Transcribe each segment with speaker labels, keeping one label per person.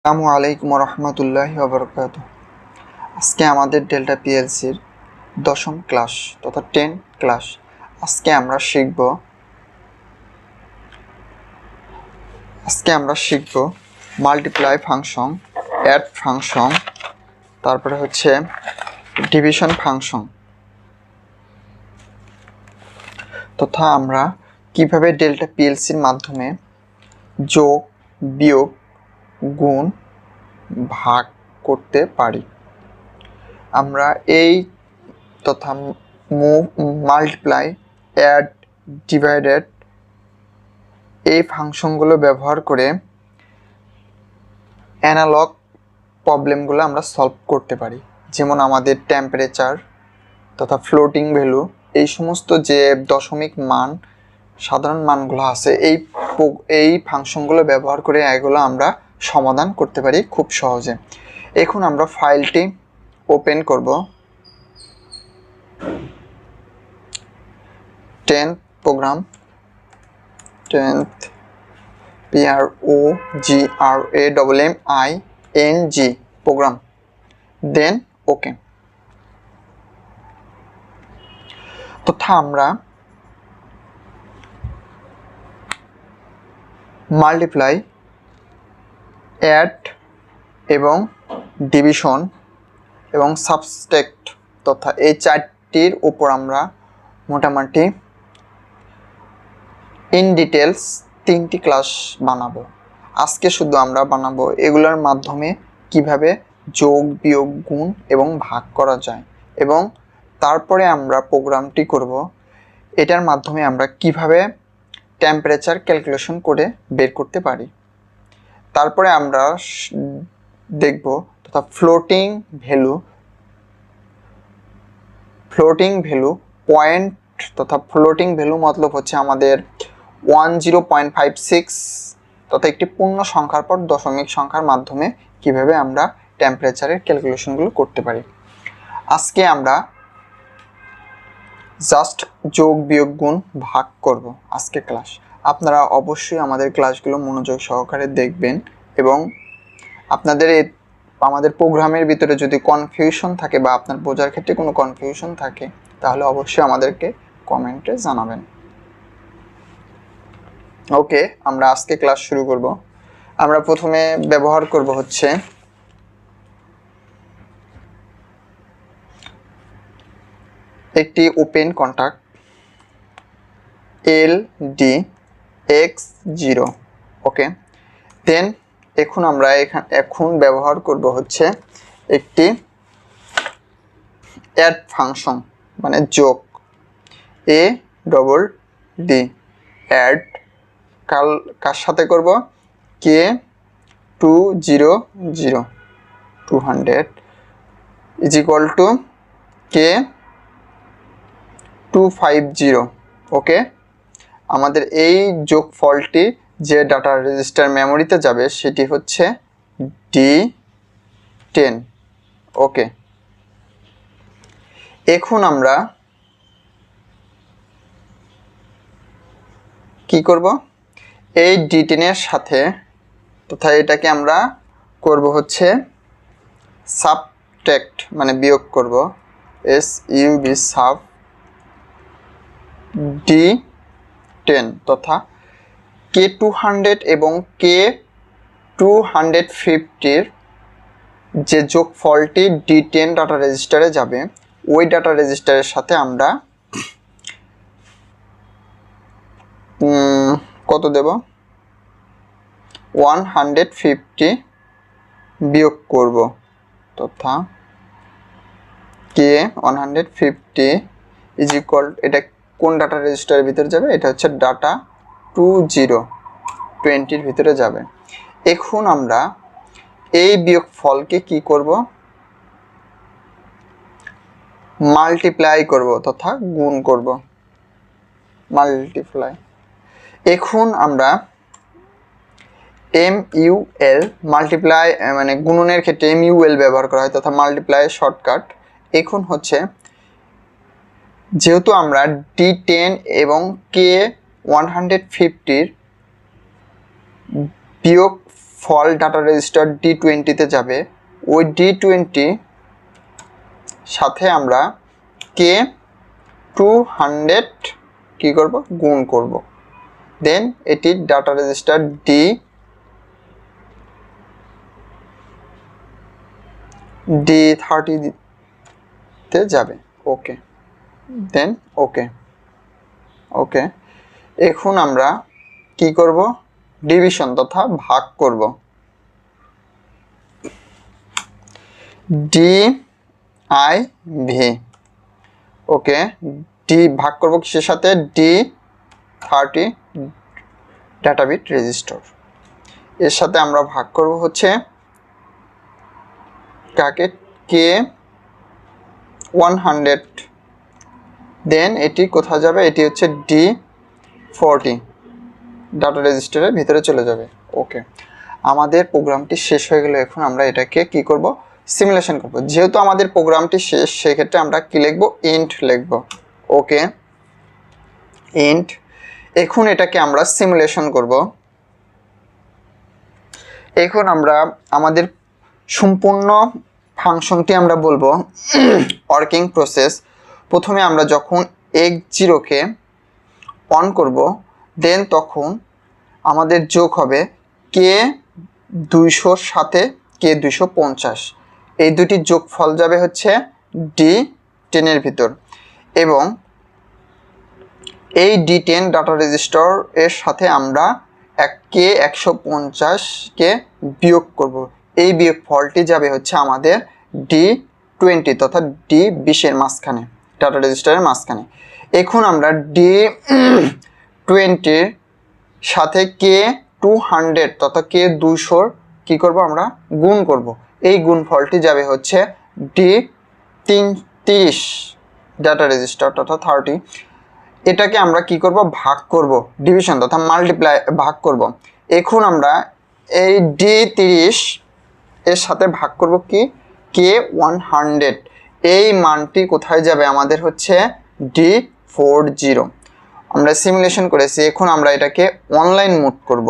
Speaker 1: আসসালামু আলাইকুম রহমতুল্লাহি ওবরকাত। আজকে আমাদের ডেল্টা পিএলসির দশম ক্লাস তথা 10 ক্লাস। আজকে আমরা শিখব মাল্টিপ্লাই ফাংশন, অ্যাড ফাংশন, তারপরে হচ্ছে ডিভিশন ফাংশন তথা আমরা কিভাবে ডেল্টা পিএলসির মাধ্যমে যোগ, বিয়োগ, গুণ, ভাগ করতে পারি। আমরা এই তথা মাল্টিপ্লাই, অ্যাড, ডিভাইডেড এই ফাংশনগুলো ব্যবহার করে অ্যানালগ প্রবলেমগুলো আমরা সলভ করতে পারি। যেমন আমাদের টেম্পারেচার তথা ফ্লোটিং ভ্যালু, এই সমস্ত যে দশমিক মান, সাধারণ মানগুলো আছে, এই ফাংশনগুলো ব্যবহার করে এগুলো আমরা সমাধান করতে পারি খুব সহজে। এখন আমরা ফাইলটি ওপেন করব। 10th program, 10th PROGRAMMING program, then okay. তথা আমরা মাল্টিপ্লাই, অ্যাড এবং ডিভিশন এবং সাবস্ট্রাক্ট তথা এই চারটির উপর আমরা মোটামুটি ইন ডিটেলস 3টি ক্লাস বানাবো। আজকে শুধু আমরা বানাবো এগুলোর মাধ্যমে কিভাবে যোগ, বিয়োগ, গুণ এবং ভাগ করা যায়, এবং তারপরে আমরা প্রোগ্রামটি করব এটার মাধ্যমে আমরা কিভাবে টেম্পারেচার ক্যালকুলেশন করে বের করতে পারি। তারপরে আমরা দেখব তথা ফ্লোটিং ভ্যালু পয়েন্ট তথা ফ্লোটিং ভ্যালু মতলব হচ্ছে আমাদের 10.56 তথা একটি পূর্ণ সংখ্যার পর দশমিক সংখ্যার মাধ্যমে কিভাবে আমরা টেম্পারেচারের ক্যালকুলেশনগুলো করতে পারি। আজকে আমরা জাস্ট যোগ, বিয়োগ, গুণ, ভাগ করব আজকে ক্লাস। আপনারা অবশ্যই আমাদের ক্লাসগুলো মনোযোগ সহকারে দেখবেন, এবং আপনাদের আমাদের প্রোগ্রামের ভিতরে যদি কনফিউশন থাকে বা আপনার বোঝার ক্ষেত্রে কোনো কনফিউশন থাকে তাহলে অবশ্যই আমাদেরকে কমেন্টে জানাবেন। ওকে, আমরা আজকে ক্লাস শুরু করব। আমরা প্রথমে ব্যবহার করব হচ্ছে একটি ওপেন কন্টাক্ট LDX0। ওকে, দেন এখন ব্যবহার করব হচ্ছে একটি অ্যাড ফাংশন মানে যোগ, ADD অ্যাড কার সাথে করব, K200 is equal to K250। ওকে, আমাদের এই যোগফলটি যে ডাটা রেজিস্টার মেমোরিতে যাবে সেটি হচ্ছে D10। ওকে, এখন আমরা কি করব, এই D10 এর সাথে তথা এটাকে আমরা করব হচ্ছে সাবট্রাক্ট মানে বিয়োগ করব, SUB সাব D10 তথা K200 এবং K250 যে যোগফলটি D10 ডাটা রেজিস্টারে যাবে ওই ডাটা রেজিস্টারের সাথে আমরা কত দেব, 150 বিয়োগ করব তথা K150 ইজ ইকুয়াল, এটা কোন ডাটা রেজিস্টারের ভিতরে যাবে, এটা হচ্ছে ডাটা 2020 ভিতরে যাবে। এখন আমরা এই বিয়োগ ফলকে কি করব, মাল্টিপ্লাই করব তথা গুণ করব, মাল্টিপ্লাই। এখন আমরা MUL মাল্টিপ্লাই মানে গুণনের ক্ষেত্রে MUL ব্যবহার করা হয় তথা মাল্টিপ্লাই শর্টকাট। এখন হচ্ছে যেহেতু আমরা D10 এবং K150 বিয়োগ ফল ডাটা রেজিস্টার D20-তে যাবে, ওই D20 সাথে আমরা কে 200 কি করব, গুণ করব। দেন এটি ডাটা রেজিস্টার D30-তে যাবে। ওকে, দেন ওকে। ওকে, এখন আমরা কি করব, ডিভিশন তথা ভাগ করব। DIV, ওকে, ডি ভাগ করব কিসের সাথে, D30 ডাটা বিট রেজিস্টার, এর সাথে আমরা ভাগ করব হচ্ছে কাকে, কে 100। দেন এটি কোথায় যাবে, এটি হচ্ছে D40 ডাটা রেজিস্টারের ভিতরে চলে যাবে। ওকে, আমাদের প্রোগ্রামটি শেষ হয়ে গেল। এখন আমরা এটাকে কি করব, সিমুলেশন করব। যেহেতু আমাদের প্রোগ্রামটি শেষ, সেক্ষেত্রে আমরা কি লিখব, ইন্ট লিখব। ওকে, ইন্ট। এখন এটাকে আমরা সিমুলেশন করব। এখন আমরা আমাদের সম্পূর্ণ ফাংশনটি আমরা বলবো ওয়ার্কিং প্রসেস। প্রথমে আমরা যখন x0-কে অন করব, দেন তখন আমাদের যোগ হবে কে 200-র সাথে কে 250, এই দুটি যোগফল যাবে হচ্ছে D10-এর ভিতর, এবং এই D10 ডাটা রেজিস্টার এর সাথে আমরা কে 150-কে বিয়োগ করব। এই বিয়োগ ফলটি যাবে হচ্ছে আমাদের D20 তথা D20-এর মাঝখানে, ডাটা রেজিস্টারের মাঝখানে। এখন আমরা D20-র সাথে কে 200 তথা কে 200-র কি করব, আমরা গুণ করব। এই গুণ ফলটি যাবে হচ্ছে D30 ডাটা রেজিস্টার তথা 30। এটাকে আমরা কি করব, ভাগ করব, ডিভিশন তথা মাল্টিপ্লাই ভাগ করব। এখন আমরা এই D30 এর সাথে ভাগ করব কি, কে 100, এই মানটি কোথায় যাবে, আমাদের হচ্ছে D40। আমরা সিমুলেশন করেছি। এখন আমরা এটাকে অনলাইন মোড করব।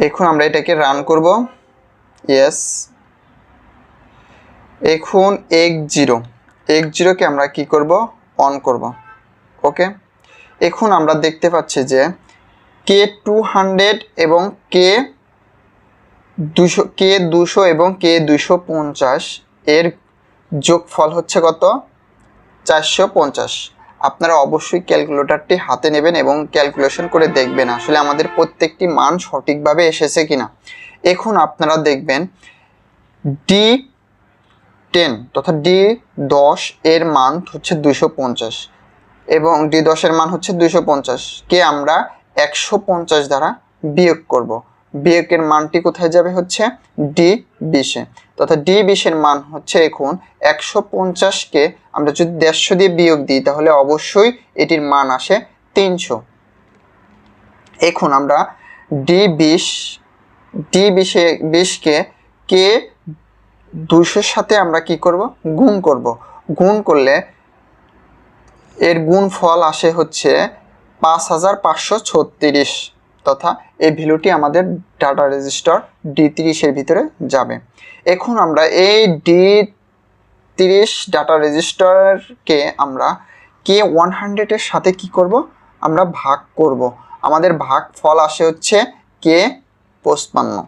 Speaker 1: এখন আমরা এটাকে রান করব। ইয়েস। এখন x0-কে আমরা কি করব, অন করব। ওকে, এখন আমরা দেখতে পাচ্ছি যে কে 200 এবং কে 200 এবং কে 250 এর যোগফল হচ্ছে কত, 450। আপনারা অবশ্যই ক্যালকুলেটরটি হাতে নেবেন এবং ক্যালকুলেশন করে দেখবেন আসলে আমাদের প্রত্যেকটি মান সঠিকভাবে এসেছে কিনা। এখন আপনারা দেখবেন D10 তথা D10 এর মান হচ্ছে 250 এবং D10 এর মান হচ্ছে 250, কে আমরা 150 দ্বারা বিয়োগ করব। বিয়োগের মানটি কোথায় যাবে, হচ্ছে D20-এ তথা D20-এর মান হচ্ছে, এখন 150-কে আমরা যদি 150 দিয়ে বিয়োগ দিই তাহলে অবশ্যই এটির মান আসে 300। এখন আমরা D20-কে কে 200-র সাথে আমরা কি করব, গুণ করব। গুণ করলে এর গুণফল আসে হচ্ছে 5536 তথা এই ভ্যালুটি আমাদের ডাটা রেজিস্টার D30-এর ভিতরে যাবে। এখন আমরা এই D30 ডাটা রেজিস্টারকে আমরা কে 100-এর সাথে কি করব, আমরা ভাগ করব। আমাদের ভাগ ফল আসে হচ্ছে কে 55।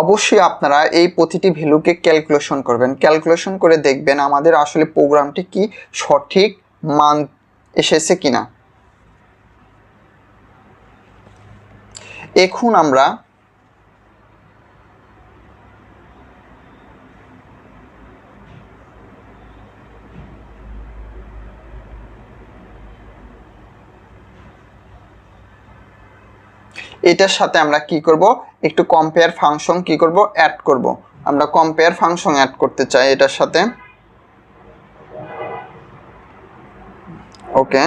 Speaker 1: অবশ্যই আপনারা এই প্রতিটি ভ্যালুকে ক্যালকুলেশন করবেন, ক্যালকুলেশন করে দেখবেন আমাদের আসলে প্রোগ্রামটি কি সঠিক মান এসেছে কিনা। এখন আমরা এটার সাথে আমরা কি করব, একটু কম্পেয়ার ফাংশন কি করব, অ্যাড করব। আমরা কম্পেয়ার ফাংশন অ্যাড করতে চাই এটার সাথে। ওকে,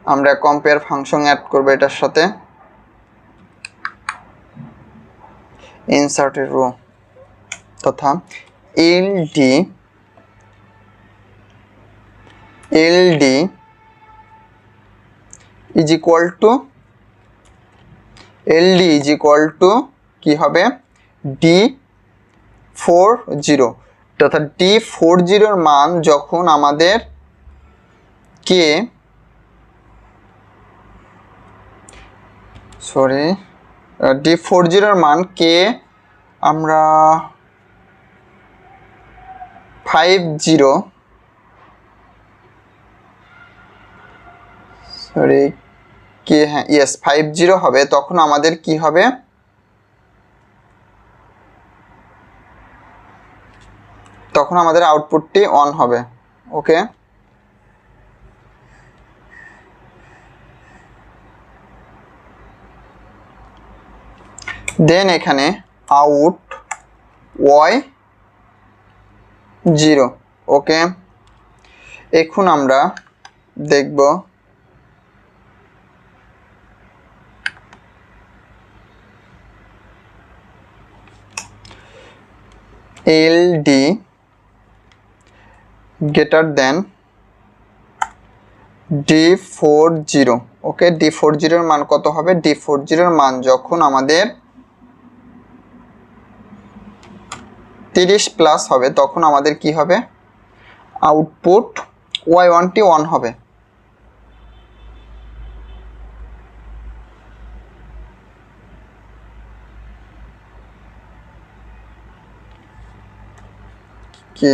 Speaker 1: আমরা কম্পেয়ার ফাংশন অ্যাড করব এটার সাথে। ইনসার্টেড রো তথা LD LD is equal to কি হবে D40, অর্থাৎ D40 এর মান যখন আমাদের D40 এর মান কে আমরা 50 50 হবে, তখন আমাদের কি হবে, তখন আমাদের আউটপুটটি অন হবে। ওকে, দেন এখানে আউট Y0। ওকে, এখন আমরা দেখব LD greater than D40। ওকে, D40 এর মান কত হবে, D40 এর মান যখন আমাদের 30 প্লাস হবে তখন আমাদের কি হবে, আউটপুট Y1টি অন হবে। কি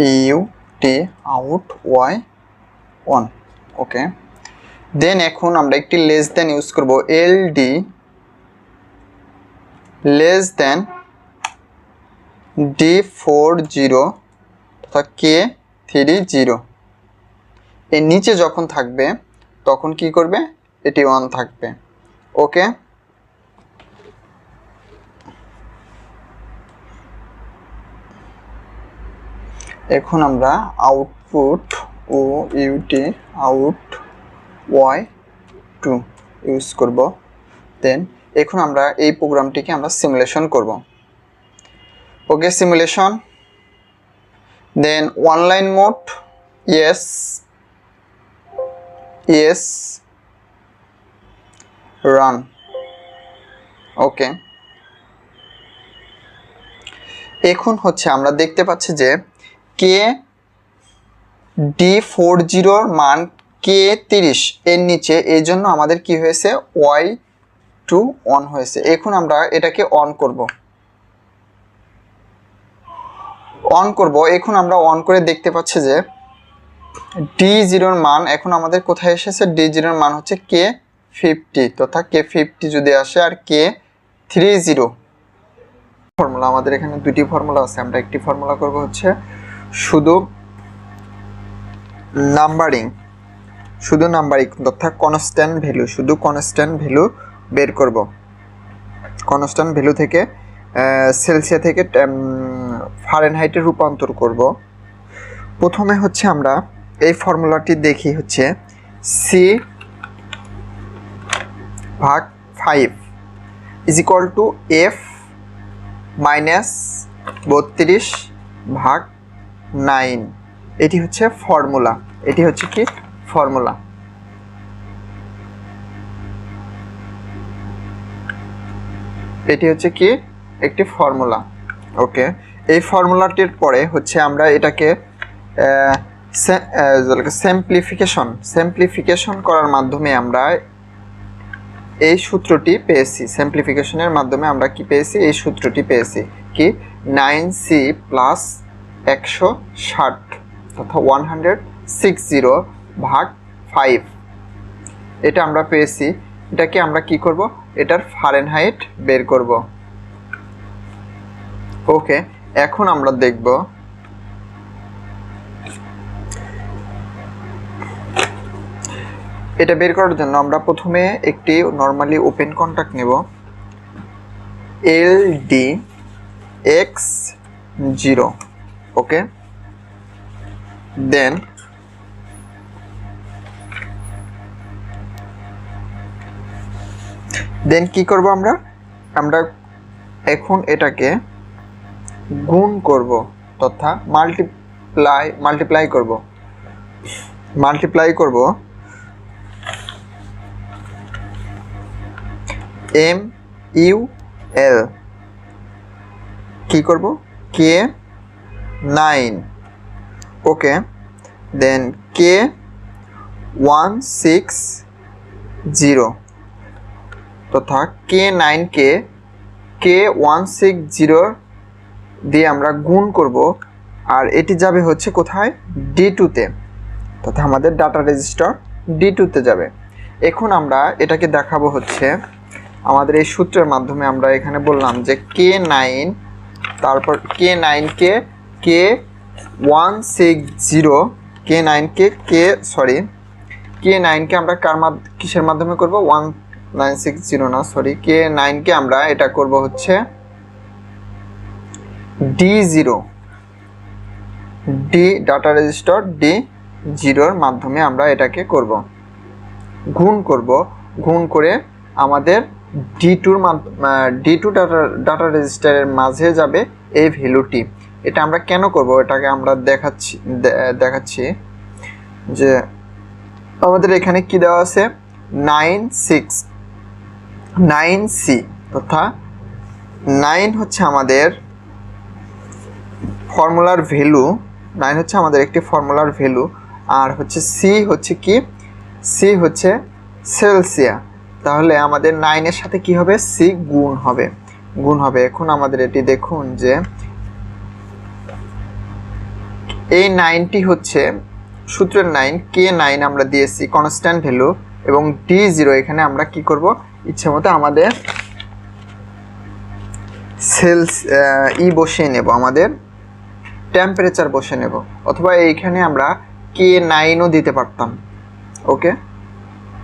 Speaker 1: OUT আউট Y1। ওকে, দেন এখন আমরা একটি লেস দেন ইউজ করব, LD লেস দেন D40 তথা K30 এর নিচে যখন থাকবে তখন কি করবে, এটি অন থাকবে। ওকে, এখন আমরা output OUT out Y2 use করব। দেন এখন আমরা এই প্রোগ্রামটিকে আমরা সিমুলেশন করব। ওকে, সিমুলেশন, দেন অনলাইন মোড yes রান। ওকে, এখন হচ্ছে আমরা দেখতে পাচ্ছি যে D40 মান K30 এর নিচে, এই জন্য আমাদের কি হয়েছে, Y2 অন হয়েছে। এখন আমরা এটাকে অন করব। এখন আমরা অন করে দেখতে পাচ্ছি যে D0 মান এখন আমাদের কোথায় এসেছে, D0 মান হচ্ছে K50 তথা K50 যদি আসে, আর K30 ফর্মুলা, আমাদের এখানে দুটি ফর্মুলা আছে, আমরা একটি ফর্মুলা করব হচ্ছে শুধু নাম্বারিং তথা কনস্ট্যান্ট ভ্যালু, শুধু কনস্ট্যান্ট ভ্যালু বের করব। কনস্ট্যান্ট ভ্যালু থেকে সেলসিয়াস থেকে ফারেনহাইটে রূপান্তর করব। প্রথমে হচ্ছে আমরা এই ফর্মুলাটি দেখি, হচ্ছে C/5 is equal to F minus 32/9। এটি হচ্ছে ফর্মুলা, এটি হচ্ছে কি ফর্মুলা। এটি হচ্ছে কি একটি ফর্মুলা। ওকে, এই ফর্মুলাটির পরে হচ্ছে আমরা এটাকে সিম্পলিফিকেশন করার মাধ্যমে আমরা এই সূত্রটি পেয়েছি। সিম্পলিফিকেশনের মাধ্যমে আমরা কি পেয়েছি, এই সূত্রটি পেয়েছি কি 9C প্লাস 160 তথা 160/5 এটা আমরা পেয়েছি। এটাকে আমরা কি করব, এটার ফারেনহাইট বের করব। ওকে, এখন আমরা দেখব এটা বের করার জন্য আমরা প্রথমে একটি নরমালি ওপেন কন্ট্যাক্ট নেব, LD x 0 ওকে। দেন কি করব আমরা এখন এটাকে গুণ করব তথা মাল্টিপ্লাই করব MUL কি করব K9 ওকে। দেন K160 তথা K160 দিয়ে আমরা গুণ করব, আর এটি যাবে হচ্ছে কোথায় D2 তে, তথা আমাদের ডাটা রেজিস্টার D2 তে যাবে। এখন আমরা এটাকে দেখাবো হচ্ছে আমাদের এই সূত্রের মাধ্যমে। আমরা এখানে বললাম যে K9 তারপর K9 কে K160 K9 কে আমরা কিসের মাধ্যমে করব 1960 না সরি K9 কে আমরা এটা করব হচ্ছে D0 ডাটা রেজিস্টার D0 এর মাধ্যমে আমরা এটাকে গুণ করে আমাদের D2 ডাটা রেজিস্টারের মাঝে যাবে এই ভ্যালুটি। এটা আমরা কেন করব এটাকে আমরা দেখাচ্ছি যে আমাদের এখানে কি দেওয়া আছে 9C তথা 9 হচ্ছে আমাদের ফর্মুলার ভ্যালু, 9 হচ্ছে আমাদের একটি ফর্মুলার ভ্যালু, আর হচ্ছে C হচ্ছে সেলসিয়া। তাহলে আমাদের 9 এর সাথে কি হবে C গুণ হবে। এখন আমাদের এটি দেখুন যে এই 9টি হচ্ছে সূত্রের 9 K9 আমরা দিয়েছি কনস্ট্যান্ট ভ্যালু, এবং D0 এখানে আমরা কি করব ইচ্ছে মতো আমাদের বসিয়ে নেব, আমাদের টেম্পারেচার বসিয়ে নেব, অথবা এইখানে আমরা K9ও দিতে পারতাম ওকে।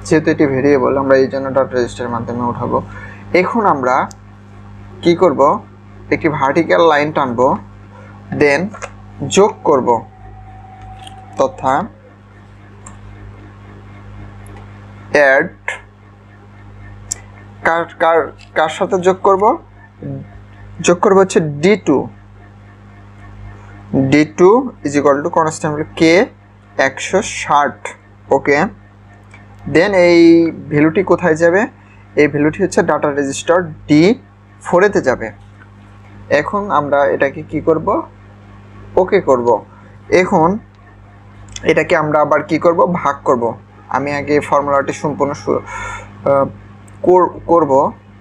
Speaker 1: যেহেতু এটি ভেরিয়েবল আমরা এই জন্য ডট রেজিস্টারের মাধ্যমে উঠাবো। এখন আমরা কি করব একটি ভার্টিক্যাল লাইন টানবো, দেন যোগ করব তথা অ্যাড কার সাথে যোগ করব হচ্ছে D2 is equal to constant K160 ওকে। দেন এই ভ্যালুটি কোথায় যাবে, এই ভ্যালুটি হচ্ছে ডাটা রেজিস্টার D4 তে যাবে। এখন আমরা এটাকে কি করব ওকে করব। এখন এটাকে আমরা আবার কি করব ভাগ করব। আমি আগে ফর্মুলাটি সম্পূর্ণ করব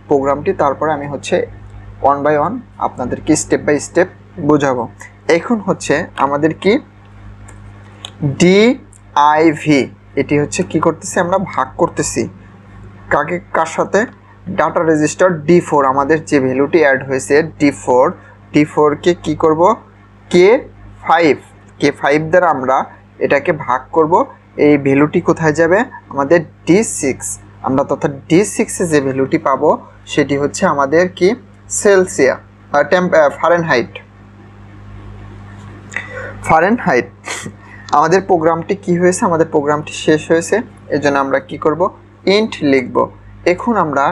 Speaker 1: প্রোগ্রামটি, তারপরে আমি হচ্ছে 1 বাই 1 আপনাদেরকে স্টেপ বাই স্টেপ বোঝাবো। এখন হচ্ছে আমাদের কি DIV এটি হচ্ছে কি করতেছি আমরা ভাগ করতেছি কার সাথে ডাটা রেজিস্টার D4 আমাদের যে ভ্যালুটি অ্যাড হয়েছে D4 কে কি করব K5 দ্বারা আমরা এটাকে ভাগ করব। এই ভ্যালুটি কোথায় যাবে আমাদের D6 আমরা তথা D6 এ যে ভ্যালুটি পাবো সেটি হচ্ছে আমাদের কি সেলসিয়া ফারেনহাইট। আমাদের প্রোগ্রামটি কি হয়েছে, আমাদের প্রোগ্রামটি শেষ হয়েছে, এজন্য আমরা কি করব ইন্ট লিখব। এখন আমরা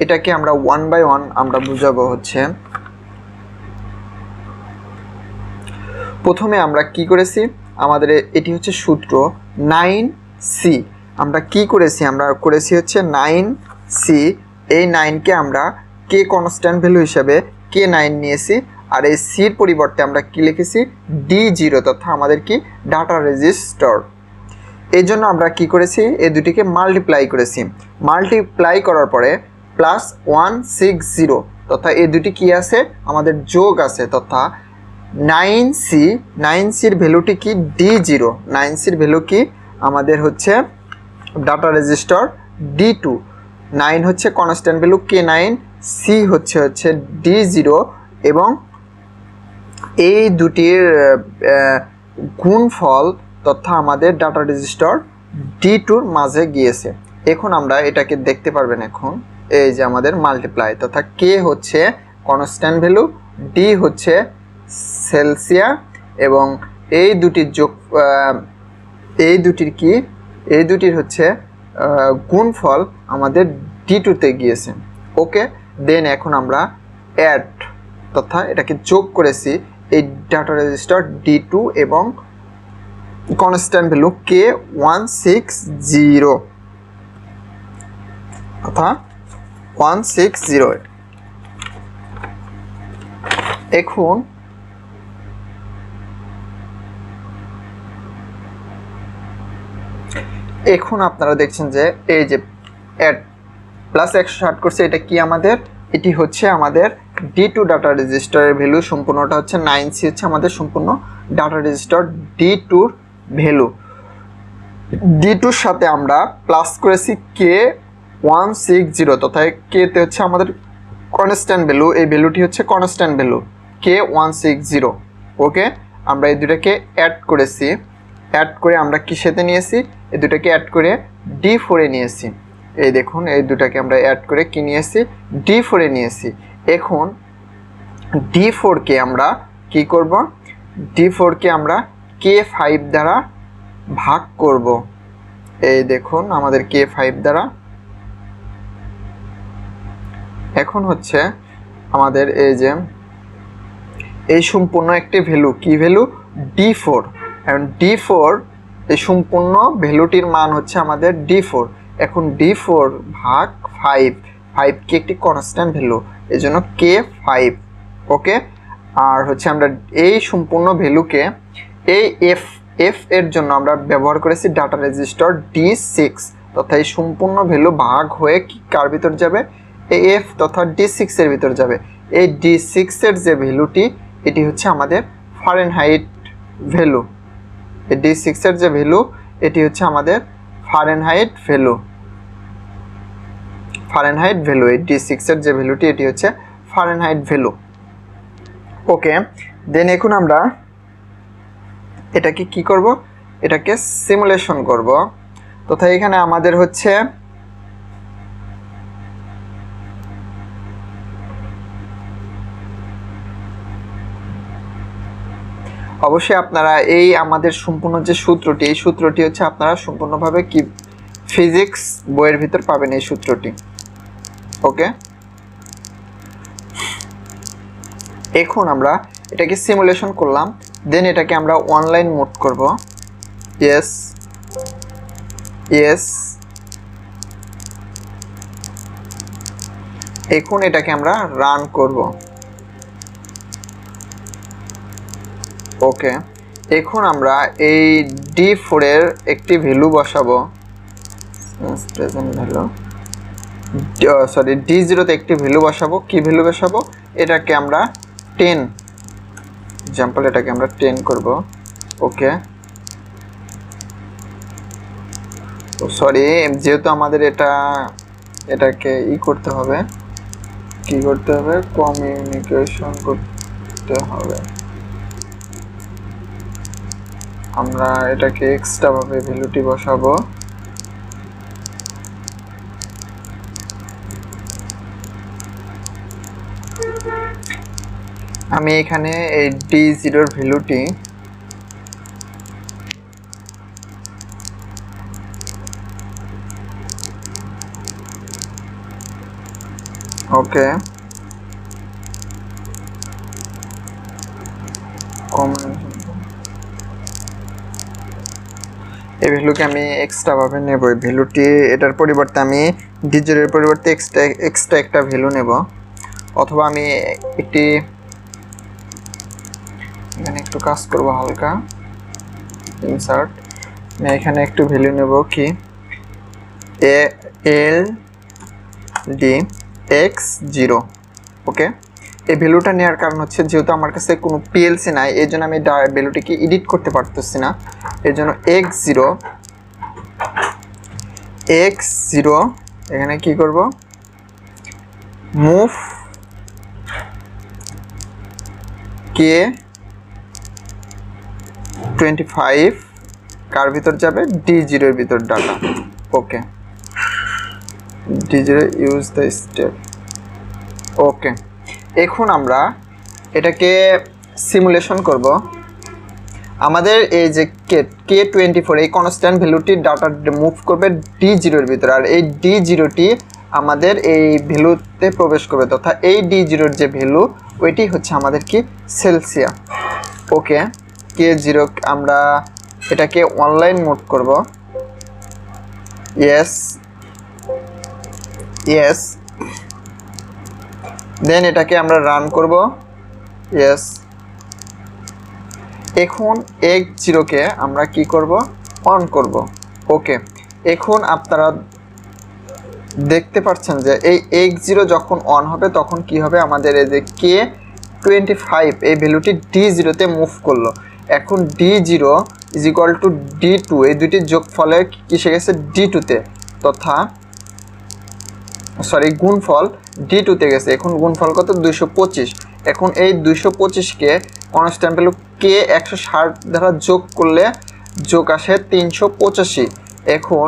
Speaker 1: এটাকে আমরা 1 বাই 1 আমরা বুঝাবো হচ্ছে প্রথমে আমরা কি করেছি আমাদের এটি হচ্ছে সূত্র 9C আমরা কি করেছি আমরা করেছি হচ্ছে 9C। এই 9 কে আমরা কে কনস্ট্যান্ট ভ্যালু হিসেবে K9 নিয়েছি, আর এই সির পরিবর্তে আমরা কি লিখেছি D0 তথা আমাদের কি ডাটা রেজিস্টার। এই জন্য আমরা কি করেছি এই দুটিকে মাল্টিপ্লাই করার পরে +160 তথা এই দুটি কি আছে আমাদের যোগ আছে, তথা 9Cর ভ্যালুটি কি D0, 9Cর ভ্যালু কি আমাদের হচ্ছে ডাটা রেজিস্টার D2, 9 হচ্ছে কনস্ট্যান্ট ভ্যালু K9, C হচ্ছে D0, এবং এই দুটির গুণফল তথা আমাদের ডাটা রেজিস্টার D2 মাঝে গিয়েছে। এখন আমরা এটাকে দেখতে পারবেন, এখন এই যে আমাদের মাল্টিপ্লাই তথা K হচ্ছে কনস্ট্যান্ট ভ্যালু, D হচ্ছে সেলসিয়া এবং এই দুটির যোগ এই দুটির হচ্ছে গুণফল আমাদের D2-তে গিয়েছে। ওকে, দেন এখন আমরা অ্যাড তথা এটাকে যোগ করেছি এই ডাটা রেজিস্টার D2 এবং কনস্ট্যান্ট ভ্যালু K160 তথা 160। এখন আপনারা দেখছেন যে এই যে অ্যাড প্লাস 160 করছে, এটা কি আমাদের, এটি হচ্ছে আমাদের D2 ডাটা রেজিস্টারের ভ্যালু, সম্পূর্ণটা হচ্ছে 9C হচ্ছে আমাদের সম্পূর্ণ ডাটা রেজিস্টার D2-র ভ্যালু। D2-র সাথে আমরা প্লাস করেছি K160 তথা K-তে হচ্ছে আমাদের কনস্ট্যান্ট ভ্যালু, এই ভ্যালুটি হচ্ছে কনস্ট্যান্ট ভ্যালু K160। ওকে, আমরা এই দুটাকে অ্যাড করেছি, অ্যাড করে আমরা কিসেতে নিয়েছি, এই দুটাকে অ্যাড করে D4-এ নিয়েছি। এই দেখুন, এই দুটাকে আমরা অ্যাড করে কি নিয়েছি, D4-এ নিয়েছি। এখন D4-কে আমরা কি করব, D4-কে আমরা K5 দ্বারা ভাগ করব। এই দেখুন আমাদের K5 দ্বারা। এখন হচ্ছে আমাদের এই যে এই সম্পূর্ণ একটি ভ্যালু, কি ভ্যালু, D4, এবং D4 এই সম্পূর্ণ ভ্যালুটির মান হচ্ছে আমাদের D4। এখন D4 ভাগ 5, 5 কি একটি কনস্ট্যান্ট ভ্যালু, এই জন্য K5। ওকে, আর হচ্ছে আমরা এই সম্পূর্ণ ভ্যালুকে এই এফ এর জন্য আমরা ব্যবহার করেছি ডাটা রেজিস্টার D6 তথা এই সম্পূর্ণ ভ্যালু ভাগ হয়ে কার ভিতর যাবে, এই এফ তথা D6 এর ভিতর যাবে। এই D6 এর যে ভ্যালুটি, এটি হচ্ছে আমাদের ফারেনহাইট ভ্যালু। এই D6 এর যে ভ্যালু, এটি হচ্ছে আমাদের ফারেনহাইট ভ্যালু। এই D6 এর যে ভ্যালুটি, এটি হচ্ছে ফারেনহাইট ভ্যালু। ওকে, দেন এখন আমরা এটাকে কি করব, এটাকে সিমুলেশন করব। তথা এখানে আমাদের হচ্ছে অবশ্যই আপনারা এই আমাদের সম্পূর্ণ যে সূত্রটি, এই সূত্রটি হচ্ছে আপনারা সম্পূর্ণভাবে কি ফিজিক্স বইয়ের ভিতর পাবেন এই সূত্রটি। ওকে, এখন আমরা এটাকে সিমুলেশন করলাম, দেন এটাকে আমরা অনলাইন মোড করব। ইয়েস, এখন এটাকে আমরা রান করব। ওকে, এখন আমরা এই D4 এর একটি ভ্যালু বসাবো, প্রেজেন্ট ভ্যালু, সরি D0 তে একটি ভ্যালু বসাবো। কি ভ্যালু বসাবো, এটাকে আমরা 10, এক্সাম্পল এটাকে আমরা 10 করব। ওকে, সরি, যেহেতু আমাদের এটাকে করতে হবে, কি করতে হবে, কমিউনিকেশন করতে হবে। আমরা এটাকে এক্সট্রা ভাবে ভ্যালুটি বসাবো। আমি এখানে এই D0 এর ভ্যালুটি ওকে এই ভ্যালুকে আমি এক্সট্রা ভাবে নেব। এই ভ্যালুটি, এটার পরিবর্তে আমি D0 এর পরিবর্তে এক্সট্রা একটা ভ্যালু নেব, অথবা আমি এখানে একটু কাজ করব হালকা, ইনসার্ট, আমি এখানে একটু ভ্যালু নেব, কি LDX0। ওকে, এই ভ্যালুটা নেওয়ার কারণ হচ্ছে যেহেতু আমার কাছে কোনো PLC নাই, এই জন্য আমি ভ্যালুটিকে এডিট করতে পারতেছি না। এর জন্য X0 এখানে কি করব, মুভ K25 কার ভিতর যাবে, D0 এর ভিতর data. Okay, D0 use the step. Okay, এখন আমরা এটাকে সিমুলেশন করব। আমাদের এই যে K24 এই কনস্ট্যান্ট ভ্যালুটির ডাটা মুভ করবে D0-এর ভিতরে, আর এই D0টি আমাদের এই ভ্যালুতে প্রবেশ করবে, তথা এই D0-এর যে ভ্যালু ওইটি হচ্ছে আমাদের কি সেলসিয়াস। ওকে, K0 আমরা এটাকে অনলাইন মোড করব। ইয়েস ইয়েস, দেন এটাকে আমরা রান করব। ইয়েস, এখন X0-কে আমরা কি করব, অন করব। ওকে, এখন আপনারা দেখতে পাচ্ছেন যে এই X0 যখন অন হবে তখন কি হবে, আমাদের এই যে K25 এই ভ্যালুটি D0-তে মুভ করলো। এখন D0 is equal to D2, এই দুটি যোগফলে কিসে গেছে, D2-তে, তথা সরি গুণফল D2-তে গেছে। এখন গুণফল কত, 225। এখন এই 225-কে কনস্ট্যান্ট ভ্যালু K160 দ্বারা যোগ করলে যোগ আসে 385। এখন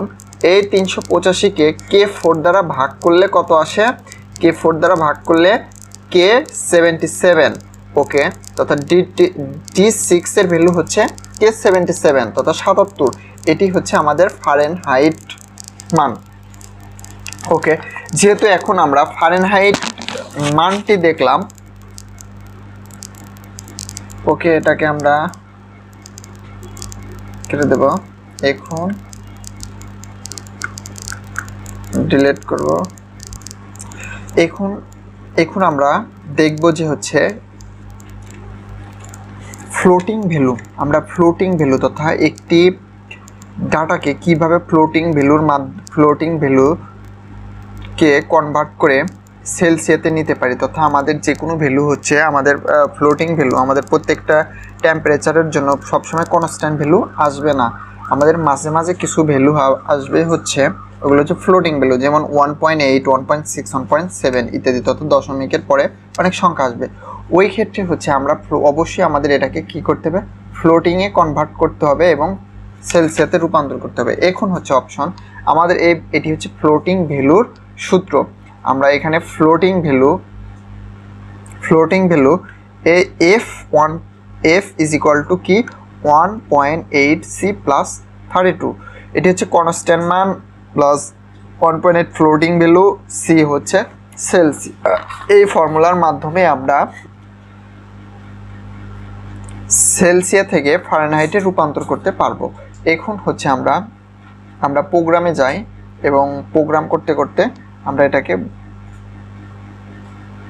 Speaker 1: এই 385-কে K4 দ্বারা ভাগ করলে কত আসে, K4 দ্বারা ভাগ করলে K77। ওকে, তথা D6-এর ভ্যালু হচ্ছে K77 তথা 77। এটি হচ্ছে আমাদের ফারেনহাইট মান। ওকে, যেহেতু এখন আমরা ফারেনহাইট মানটি দেখলাম, ওকে এটাকে আমরা কেটে দেব, এখন ডিলিট করব। এখন আমরা দেখব যে হচ্ছে ফ্লোটিং ভ্যালু, আমরা ফ্লোটিং ভ্যালু তথা একটি ডাটাকে কিভাবে ফ্লোটিং ভ্যালুকে কনভার্ট করে সেলসিয়াসে নিতে পারি, তথা আমাদের যে কোনো ভ্যালু হচ্ছে আমাদের ফ্লোটিং ভ্যালু, আমাদের প্রত্যেকটা টেম্পারেচারের জন্য সবসময় কনস্ট্যান্ট ভ্যালু আসবে না, আমাদের মাঝে মাঝে কিছু ভ্যালু আসবে, হচ্ছে ওগুলো হচ্ছে ফ্লোটিং ভ্যালু, যেমন 1.8, 1.6, 1.7 ইত্যাদি, তত দশমিকের পরে অনেক সংখ্যা আসবে। ওই ক্ষেত্রে হচ্ছে আমরা অবশ্যই আমাদের এটাকে কি করতে হবে, ফ্লোটিংয়ে কনভার্ট করতে হবে এবং সেলসিয়াসে রূপান্তর করতে হবে। এখন হচ্ছে অপশন আমাদের এটি হচ্ছে ফ্লোটিং ভ্যালুর সূত্র। আমরা এখানে floating value F is equal to কি 1.8C প্লাস 32, এটি হচ্ছে কনস্ট্যান্ট মান, প্লাস 1.8 ফ্লোটিং ভ্যালু, সি হচ্ছে সেলসিয়াস। এই ফর্মুলার মাধ্যমে আমরা সেলসিয়াস থেকে ফারেনহাইটে রূপান্তর করতে পারবো। এখন হচ্ছে আমরা প্রোগ্রামে যাই এবং প্রোগ্রাম করতে করতে আমরা এটাকে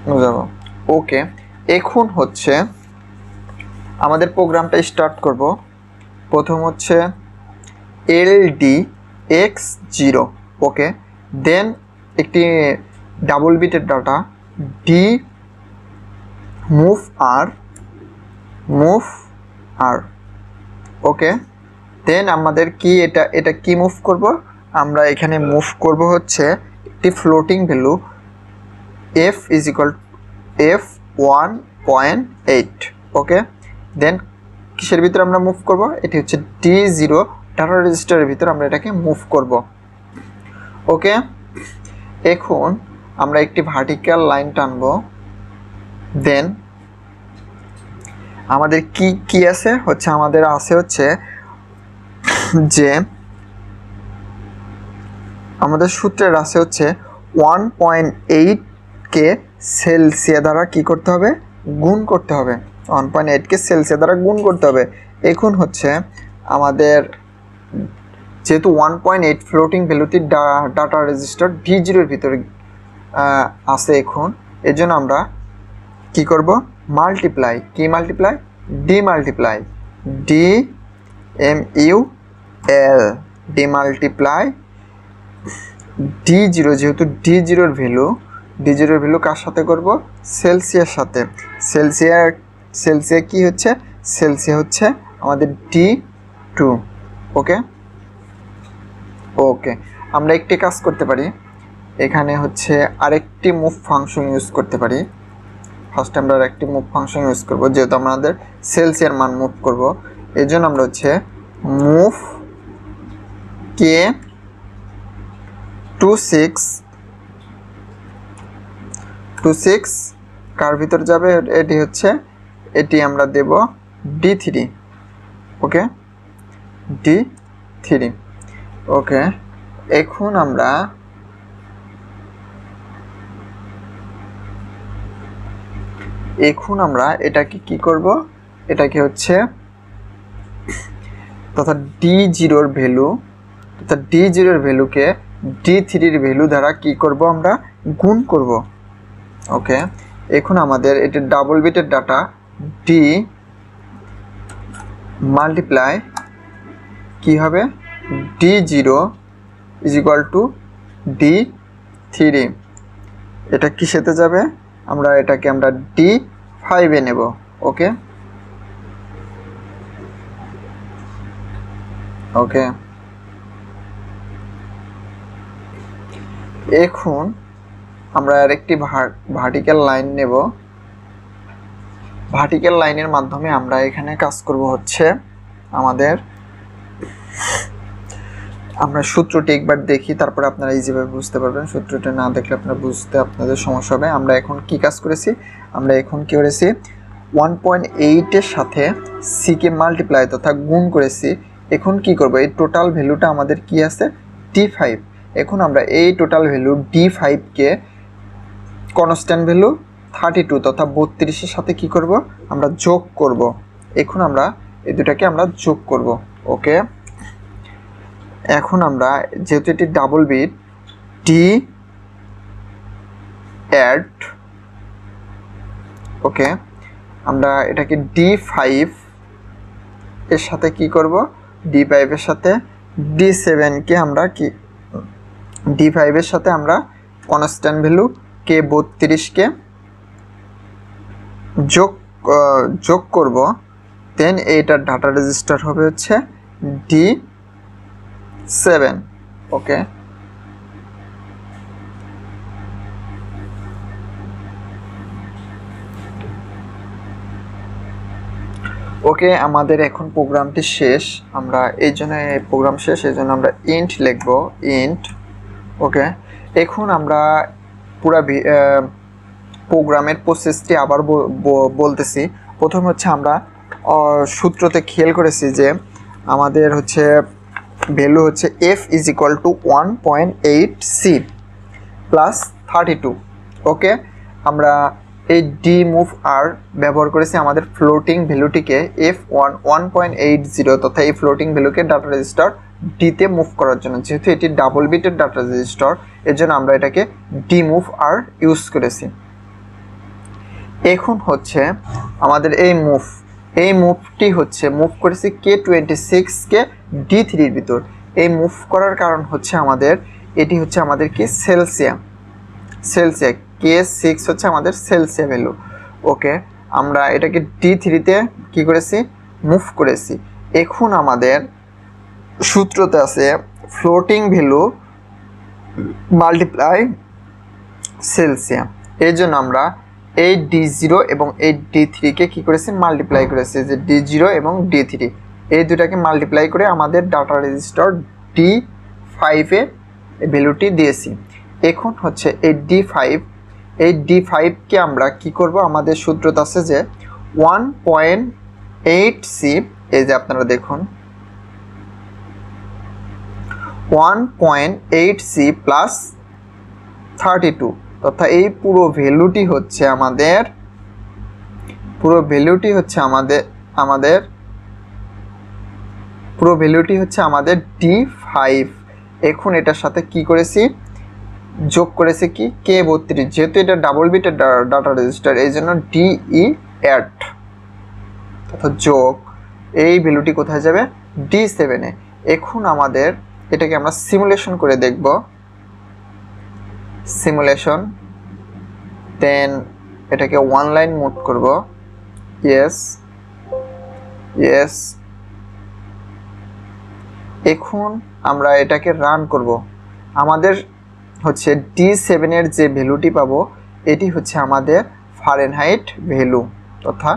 Speaker 1: বুঝাবো। ওকে, এখন হচ্ছে আমাদের প্রোগ্রামটা স্টার্ট করব। প্রথম হচ্ছে LDX0, ওকে, দেন একটি ডাবল বিটের ডাটা D মুভ আর, ওকে, দেন আমাদের কি এটা কি মুভ করব, আমরা এখানে মুভ করব হচ্ছে একটি floating value F is equal F1.8, ওকে, দেন কিসের ভিতরে আমরা মুভ করব, এটি হচ্ছে D0 ডাটা রেজিস্টারের ভিতরে আমরা এটাকে মুভ করব। ওকে, এখন আমরা একটি ভার্টিক্যাল লাইন টানব, দেন আমাদের কি আছে হচ্ছে, আমাদের আছে হচ্ছে যে আমাদের সূত্রের আছে হচ্ছে 1.8-কে সেলসিয়াস দ্বারা কি করতে হবে, গুণ করতে হবে, 1.8-কে সেলসিয়াস দ্বারা গুণ করতে হবে। এখন হচ্ছে আমাদের যেহেতু 1.8 ফ্লোটিং ভ্যালুটি ডাটা রেজিস্টার D0-এর ভিতরে আছে, এখন এর জন্য আমরা কি করব, মাল্টিপ্লাই D0, যেহেতু D0-এর ভ্যালু কার সাথে করব, সেলসিয়াস সাথে। সেলসিয়াস কি হচ্ছে, সেলসিয়াস হচ্ছে আমাদের D2। ওকে, আমরা একটি কাজ করতে পারি, এখানে হচ্ছে আরেকটি মুভ ফাংশন ইউজ করতে পারি। ফার্স্ট আমরা আরেকটি মুভ ফাংশন ইউজ করব, যেহেতু আমাদের সেলসিয়াস মান মুভ করব, এর জন্য আমরা হচ্ছে মুভ K26 কার ভিতর যাবে, এটি হচ্ছে এটি আমরা দেব D3, ওকে, D3, ওকে। এখন আমরা এটাকে কি করব, এটাকে হচ্ছে তথা D0 ভ্যালু তথা D0 ভ্যালুকে D3 ভ্যালু দ্বারা কি করব, আমরা গুণ করব, ওকে। এখন আমাদের এটি ডাবল বিটের ডাটা D মাল্টিপ্লাই কি হবে, D0 is equal to D3, এটা কিসেতে যাবে, আমরা এটাকে আমরা D5 এ নেব, ওকে, ওকে। এখন আমরা আরেকটি ভার্টিক্যাল লাইন নেব। ভার্টিক্যাল লাইনের মাধ্যমে আমরা এখানে কাজ করব হচ্ছে আমরা সূত্রটি একবার দেখি, তারপরে আপনারা ইজিভাবে বুঝতে পারবেন। সূত্রটি না দেখলে আপনারা বুঝতে আপনাদের সমস্যা হবে। আমরা এখন কি কাজ করেছি, আমরা এখন কি করেছি, 1.8 এর সাথে সি কে মাল্টিপ্লাই তথা গুণ করেছি। এখন কি করব, এই টোটাল ভ্যালুটা আমাদের কি আছে, D5। এখন আমরা এই টোটাল ভ্যালু D5 কে কনস্ট্যান্ট ভ্যালু 32 তথা 32 এর সাথে কি করব, আমরা যোগ করব। এখন আমরা এই দুটাকে আমরা যোগ করব, ওকে। এখন আমরা যেহেতু এটি ডাবল বিট D অ্যাড, ওকে, আমরা এটাকে D5 এর সাথে কি করব, D5 এর সাথে D7 কে আমরা কি D5 এর সাথে আমরা কনস্ট্যান্ট ভ্যালু কে 32 কে যোগ করব। দেন এইটার ডাটা রেজিস্টার হবে হচ্ছে D7, ওকে। ওকে, আমাদের এখন প্রোগ্রামটি শেষ। আমরা এই জন্য প্রোগ্রাম শেষ, এই জন্য আমরা ইন্ট লিখব, ইন্ট, ওকে। এখন আমরা পুরা প্রোগ্রামের প্রসেসটি আবার বলতেছি। প্রথম হচ্ছে আমরা সূত্রতে খেয়াল করেছি যে আমাদের হচ্ছে ভ্যালু হচ্ছে f is equal to 1.8c plus 32, ওকে। আমরা এই ডি মুভ আর ব্যবহার করেছি আমাদের ফ্লোটিং ভ্যালুটিকে F1.80 তথা এই ফ্লোটিং ভ্যালুকে ডাটা রেজিস্টার ডিতে মুভ করার জন্য। যেহেতু এটি ডাবল বিটের ডাটা রেজিস্টার, এর জন্য আমরা এটাকে ডি মুভ আর ইউজ করেছি। এখন হচ্ছে আমাদের এই মুভটি হচ্ছে মুভ করেছি K26 কে D3 ভিতর। এই মুভ করার কারণ হচ্ছে এটি হচ্ছে আমাদের কি সেলসিয়া K6 হচ্ছে আমাদের সেলসিয়া ভ্যালু, ওকে। আমরা এটাকে D3-তে কি করেছি, মুভ করেছি। এখন আমাদের সূত্রতে আছে ফ্লোটিং ভ্যালু মাল্টিপ্লাই সেলসিয়া। এর জন্য আমরা এই D0 এবং এই D3-কে কি করেছি, মাল্টিপ্লাই করেছি। যে D0 এবং D3 এই দুটাকে মাল্টিপ্লাই করে আমাদের ডাটা রেজিস্টার D5-এ ভ্যালুটি দিয়েছি। এখন হচ্ছে এই D5-কে আমরা কি করব, আমাদের সূত্রতে আছে যে 1.8c, এই যে আপনারা দেখুন 1.8c প্লাস 32 তথা এই পুরো ভ্যালুটি হচ্ছে আমাদের D5। এখন এটার সাথে কি করেছি, যোগ করেছে কি K32, যেহেতু এটা ডাবল বিটের ডাটা রেজিস্টার, এই জন্য DE অ্যাড তথা যোগ, এই ভ্যালুটি কোথায় যাবে, D7-এ। এখন আমাদের এটাকে আমরা সিমুলেশন করে দেখব, সিমুলেশন, দেন এটাকে ওয়ান লাইন মোড করব, ইয়েস। এখন আমরা এটাকে রান করব। আমাদের হচ্ছে D7-এর যে ভ্যালুটি পাবো, এটি হচ্ছে আমাদের ফারেনহাইট ভ্যালু তথা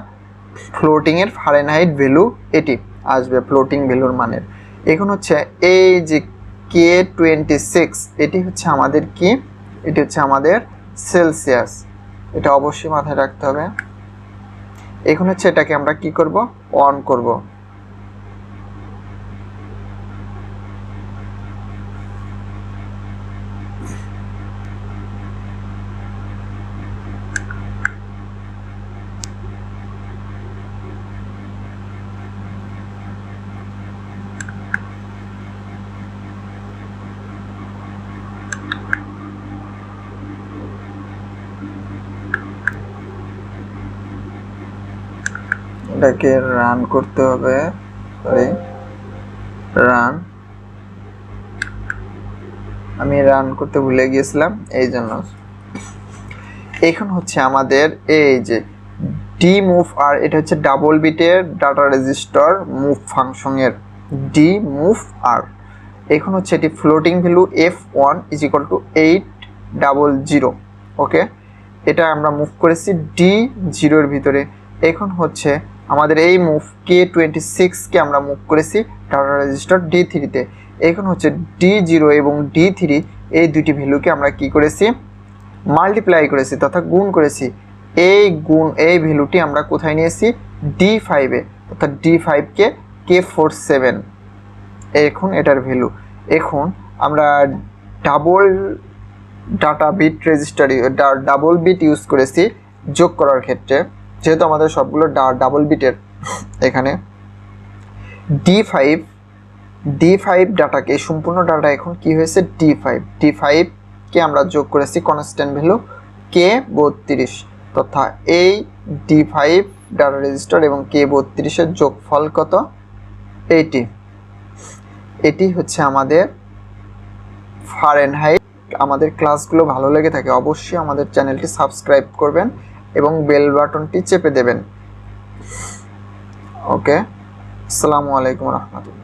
Speaker 1: ফ্লোটিংয়ের ফারেনহাইট ভ্যালু, এটি আসবে ফ্লোটিং ভ্যালুর মানের। এখন হচ্ছে এই যে K26, এটি হচ্ছে আমাদের কি, এটি হচ্ছে আমাদের সেলসিয়াস, এটা অবশ্যই মাথায় রাখতে হবে। এখন হচ্ছে এটাকে আমরা কি করব, অন করব। এটাকে রান করতে হবে, সরি রান, আমি রান করতে ভুলে গিয়েছিলাম এই জন্য। এখন হচ্ছে আমাদের এই যে ডি মুভ আর, এটা হচ্ছে ডাবল বিটের ডাটা রেজিস্টার মুভ ফাংশনের ডি মুভ আর। এখন হচ্ছে এটি floating value F1 is equal to 800। ওকে, এটা আমরা মুভ করেছি D0 ভিতরে। এখন হচ্ছে আমাদের এই মুভ K26 আমরা মুভ করেছি ডাটা রেজিস্টার D3-তে। এখন হচ্ছে D0 এবং D3 এই দুটি ভ্যালুকে আমরা কি করেছি, মাল্টিপ্লাই করেছি তথা গুণ করেছি। এই ভ্যালুটি আমরা কোথায় নিয়েছি, D5-এ, অর্থাৎ D5-কে K47 এখন এটার ভ্যালু। এখন আমরা double data bit register double bit use করেছি যোগ করার ক্ষেত্রে, যেহেতু আমাদের সবগুলো ডাবল বিটের। এখানে D5 ডাটাকে, সম্পূর্ণ ডাটা এখন কি হয়েছে D5কে আমরা যোগ করেছি কনস্ট্যান্ট ভ্যালু K32 তথা এই D5 ডাটা রেজিস্টার এবং K32-এর যোগফল কত, 80। এটি হচ্ছে আমাদের ফারেনহাইট। আমাদের ক্লাসগুলো ভালো লেগে থাকে অবশ্যই আমাদের চ্যানেলটি সাবস্ক্রাইব করবেন এবং বেল বাটনটি চেপে দেবেন। ওকে, আসসালামু আলাইকুম রহমতুল্লাহ।